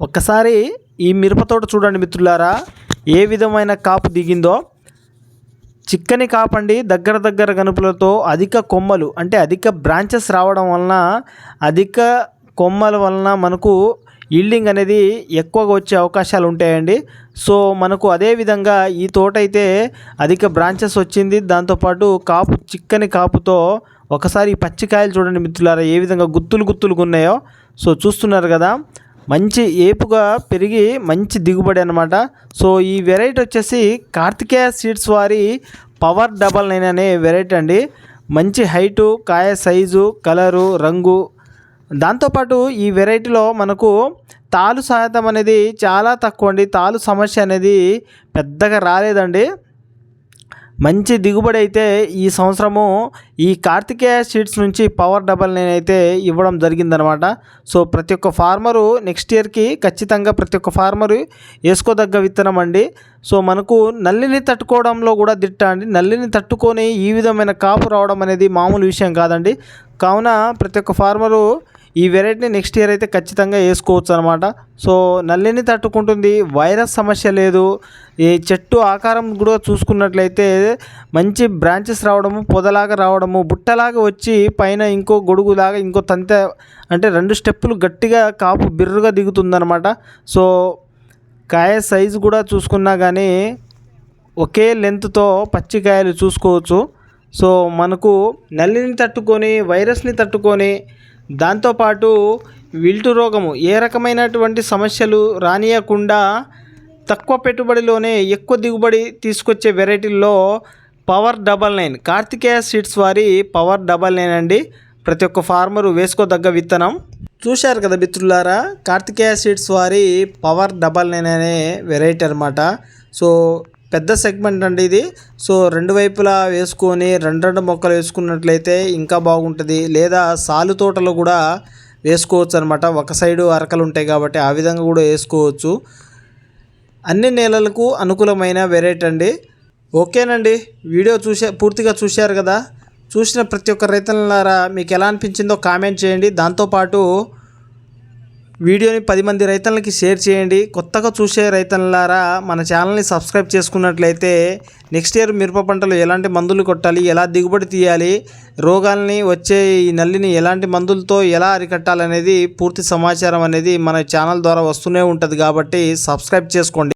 ఒక్కసారి ఈ మిరప తోట చూడండి మిత్రులారా, ఏ విధమైన కాపు దిగిందో. చిక్కని కాపండి, దగ్గర దగ్గర గనుపులతో అధిక కొమ్మలు అంటే అధిక బ్రాంచెస్ రావడం వలన, అధిక కొమ్మల వలన మనకు ఈల్డింగ్ అనేది ఎక్కువగా వచ్చే అవకాశాలు ఉంటాయండి. సో మనకు అదేవిధంగా ఈ తోట అయితే అధిక బ్రాంచెస్ వచ్చింది. దాంతోపాటు కాపు చిక్కని కాపుతో ఒకసారి ఈ పచ్చికాయలు చూడండి మిత్రులారా, ఏ విధంగా గుత్తులు గుత్తులుగా ఉన్నాయో. సో చూస్తున్నారు కదా, మంచి ఏపుగా పెరిగి మంచి దిగుబడి అనమాట. సో ఈ వెరైటీ వచ్చేసి కార్తికేయ సీడ్స్ వారి పవర్ 99 అనే వెరైటీ అండి. మంచి హైటు, కాయ సైజు, కలరు, రంగు. దాంతోపాటు ఈ వెరైటీలో మనకు తాలు శాతం అనేది చాలా తక్కువ అండి. తాలు సమస్య అనేది పెద్దగా రాలేదండి. మంచి దిగుబడి అయితే ఈ సంవత్సరము ఈ కార్తికేయ సీడ్స్ నుంచి పవర్ 99 అయితే ఇవ్వడం జరిగిందనమాట. సో ప్రతి ఒక్క ఫార్మరు నెక్స్ట్ ఇయర్కి ఖచ్చితంగా ప్రతి ఒక్క ఫార్మరు వేసుకోదగ్గ విత్తనం అండి. సో మనకు నల్లిని తట్టుకోవడంలో కూడా దిట్ట అండి. నల్లిని తట్టుకొని ఈ విధమైన కాపు రావడం అనేది మామూలు విషయం కాదండి. కావున ప్రతి ఒక్క ఫార్మరు ఈ వెరైటీని నెక్స్ట్ ఇయర్ అయితే ఖచ్చితంగా వేసుకోవచ్చు అనమాట. సో నల్లిని తట్టుకుంటుంది, వైరస్ సమస్య లేదు. ఈ చెట్టు ఆకారం కూడా చూసుకున్నట్లయితే మంచి బ్రాంచెస్ రావడము, పొదలాగా రావడము, బుట్టలాగా వచ్చి పైన ఇంకో గొడుగులాగా ఇంకో తంతె అంటే 2 స్టెప్పులు గట్టిగా కాపు బిర్రుగా దిగుతుందనమాట. సో కాయ సైజు కూడా చూసుకున్నా కానీ ఒకే లెంత్తో పచ్చికాయలు చూసుకోవచ్చు. సో మనకు నల్లిని తట్టుకొని, వైరస్ని తట్టుకొని, దాంతోపాటు విల్టు రోగము ఏ రకమైనటువంటి సమస్యలు రానియకుండా తక్కువ పెట్టుబడిలోనే ఎక్కువ దిగుబడి తీసుకొచ్చే వెరైటీల్లో పవర్ 99 కార్తికేయ సీడ్స్ వారి పవర్ 99 అండి. ప్రతి ఒక్క ఫార్మరు వేసుకోదగ్గ విత్తనం. చూశారు కదా మిత్రులారా, కార్తికేయ సీడ్స్ వారి పవర్ 99 అనే వెరైటీ అనమాట. సో పెద్ద సెగ్మెంట్ అండి ఇది. సో 2 వైపులా వేసుకొని 2 మొక్కలు వేసుకున్నట్లయితే ఇంకా బాగుంటుంది. లేదా సాలు తోటలో కూడా వేసుకోవచ్చు అనమాట. ఒక సైడు అరకలు ఉంటాయి కాబట్టి ఆ విధంగా కూడా వేసుకోవచ్చు. అన్ని నేలలకు అనుకూలమైన వెరైటీ అండి. ఓకేనండి, వీడియో పూర్తిగా చూశారు కదా. చూసిన ప్రతి ఒక్క రైతులారా మీకు ఎలా అనిపించిందో కామెంట్ చేయండి. దాంతోపాటు వీడియోని 10 మంది రైతులకి షేర్ చేయండి. కొత్తగా చూసే రైతులారా మన ఛానల్ని సబ్స్క్రైబ్ చేసుకున్నట్లయితే నెక్స్ట్ ఇయర్ మిరప పంటలు ఎలాంటి మందులు కొట్టాలి, ఎలా దిగుబడి తీయాలి, రోగాల్ని వచ్చే ఈ నల్లిని ఎలాంటి మందులతో ఎలా అరికట్టాలనేది పూర్తి సమాచారం అనేది మన ఛానల్ ద్వారా వస్తూనే ఉంటుంది. కాబట్టి సబ్స్క్రైబ్ చేసుకోండి.